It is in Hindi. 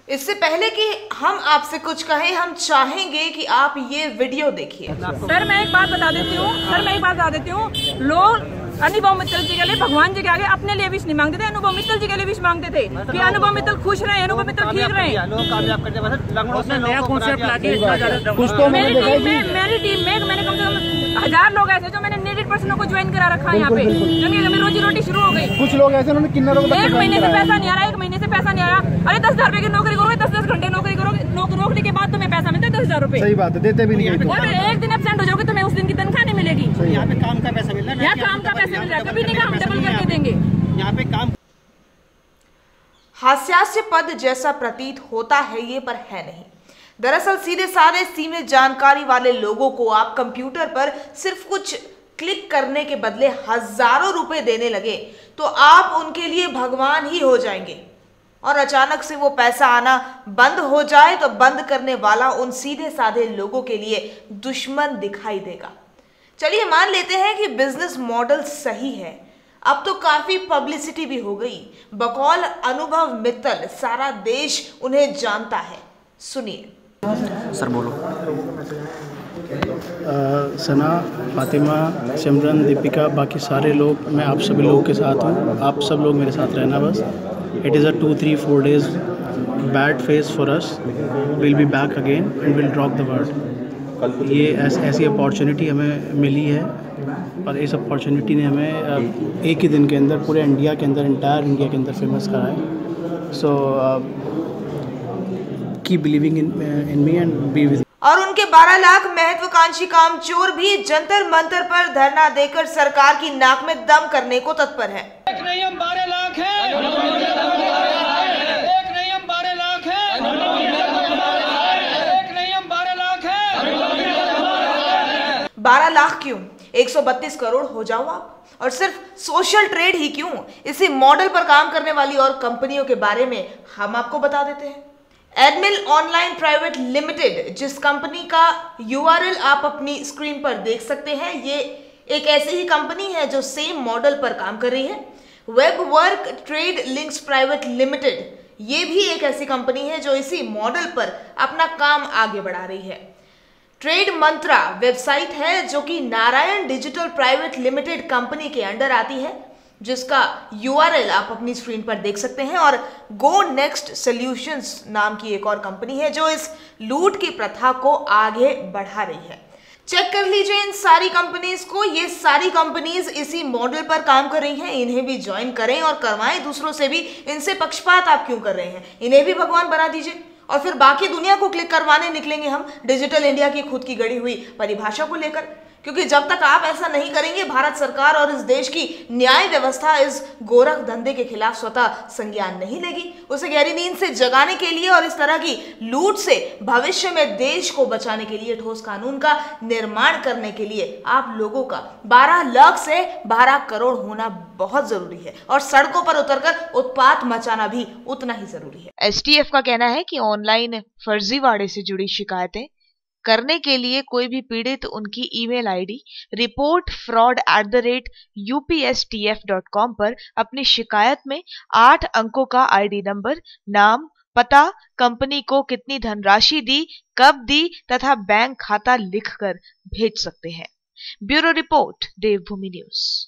इससे पहले कि हम आपसे कुछ कहें, हम चाहेंगे कि आप ये वीडियो देखिए। सर मैं एक बात बता देती हूँ, लोग अनुभव मित्तल जी के लिए, भगवान जी के आगे अपने लिए विश नहीं मांगते थे, अनुभव मित्तल जी के लिए विश मांगते थे कि अनुभव मित्तल खुश रहे, अनुभव मित्तल ठीक रहे। मेरी टीम में मैंने कम से कम 1000 लोग ऐसे जो मैंने नीडेड पर्सनों को ज्वाइन करा रखा है यहाँ पे, जिनकी रोजी रोटी शुरू हो गई। कुछ लोग ऐसे उन्होंने किन्नरों को 1 महीने से पैसा नहीं आ रहा, 1 महीने से पैसा नहीं आ रहा। अरे 10,000 रुपए की नौकरी करोगे, 10-10 घंटे नौकरी करोगे, नौकरी के बाद तुम्हें पैसा मिलता है 10,000 रुपए। सही बात है, देते भी नहीं। और एक दिन एब्सेंट हो जाओगे तुम्हें उस दिन की तनख्वाह नहीं मिलेगी। यहाँ पे काम का पैसा मिल रहा है, यहाँ काम का पैसा मिल रहा है, कभी नहीं काम डबल करके देंगे। यहाँ पे काम हास्यास्पद जैसा प्रतीत होता है ये, पर है नहीं। दरअसल सीधे साधे सीमित जानकारी वाले लोगों को आप कंप्यूटर पर सिर्फ कुछ क्लिक करने के बदले हजारों रुपए देने लगे तो आप उनके लिए भगवान ही हो जाएंगे। और अचानक से वो पैसा आना बंद हो जाए तो बंद करने वाला उन सीधे साधे लोगों के लिए दुश्मन दिखाई देगा। चलिए मान लेते हैं कि बिजनेस मॉडल सही है, अब तो काफी पब्लिसिटी भी हो गई। बकौल अनुभव मित्तल सारा देश उन्हें जानता है। सुनिए। सर बोलो। सना, फातिमा, सिमरन, दीपिका, बाकी सारे लोग, मैं आप सभी लोगों के साथ हूँ। आप सब लोग मेरे साथ रहना बस। It is a 2-3-4 days bad phase for us, will be back again and will rock the world. ये ऐसी अपॉर्चुनिटी हमें मिली है और इस अपॉर्चुनिटी ने हमें एक ही दिन के अंदर पूरे इंडिया के अंदर, इंटायर इंडिया के अंदर फेमस करा है। So keep believing in me and be with. और उनके 12 लाख महत्वाकांक्षी कामचोर भी जंतर मंतर पर धरना देकर सरकार की नाक में दम करने को तत्पर है। एक नहीं हम 12 लाख है, एक नहीं हम 12 लाख है, एक नहीं हम 12 लाख है। 12 लाख क्यों, 132 करोड़ हो जाओ आप। और सिर्फ सोशल ट्रेड ही क्यों, इसी मॉडल पर काम करने वाली और कंपनियों के बारे में हम आपको बता देते हैं। एडमिल ऑनलाइन प्राइवेट लिमिटेड, जिस कंपनी का URL आप अपनी स्क्रीन पर देख सकते हैं, ये एक ऐसी ही कंपनी है जो सेम मॉडल पर काम कर रही है। Web work trade links private limited, ये भी एक ऐसी कंपनी है जो इसी मॉडल पर अपना काम आगे बढ़ा रही है। ट्रेड मंत्रा वेबसाइट है जो कि Narayan digital private limited company के अंडर आती है, जिसका URL आप अपनी स्क्रीन पर देख सकते हैं। और गो नेक्स्ट सॉल्यूशंस नाम की एक और कंपनी है जो इस लूट की प्रथा को आगे बढ़ा रही है। चेक कर लीजिए इन सारी कंपनीज को, ये सारी कंपनीज इसी मॉडल पर काम कर रही हैं। इन्हें भी ज्वाइन करें और करवाएं दूसरों से भी। इनसे पक्षपात आप क्यों कर रहे हैं? इन्हें भी भगवान बना दीजिए और फिर बाकी दुनिया को क्लिक करवाने निकलेंगे हम डिजिटल इंडिया की खुद की गढ़ी हुई परिभाषा को लेकर। क्योंकि जब तक आप ऐसा नहीं करेंगे, भारत सरकार और इस देश की न्याय व्यवस्था इस गोरख धंधे के खिलाफ स्वतः संज्ञान नहीं लेगी। उसे गहरी नींद से जगाने के लिए और इस तरह की लूट से भविष्य में देश को बचाने के लिए ठोस कानून का निर्माण करने के लिए आप लोगों का 12 लाख से 12 करोड़ होना बहुत जरूरी है और सड़कों पर उतरकर उत्पात मचाना भी उतना ही जरूरी है। STF का कहना है कि ऑनलाइन फर्जीवाड़े से जुड़ी शिकायतें करने के लिए कोई भी पीड़ित उनकी ईमेल आईडी reportfraud@upstf.com पर अपनी शिकायत में 8 अंकों का ID नंबर, नाम, पता, कंपनी को कितनी धनराशि दी, कब दी तथा बैंक खाता लिखकर भेज सकते हैं। ब्यूरो रिपोर्ट, देवभूमि न्यूज।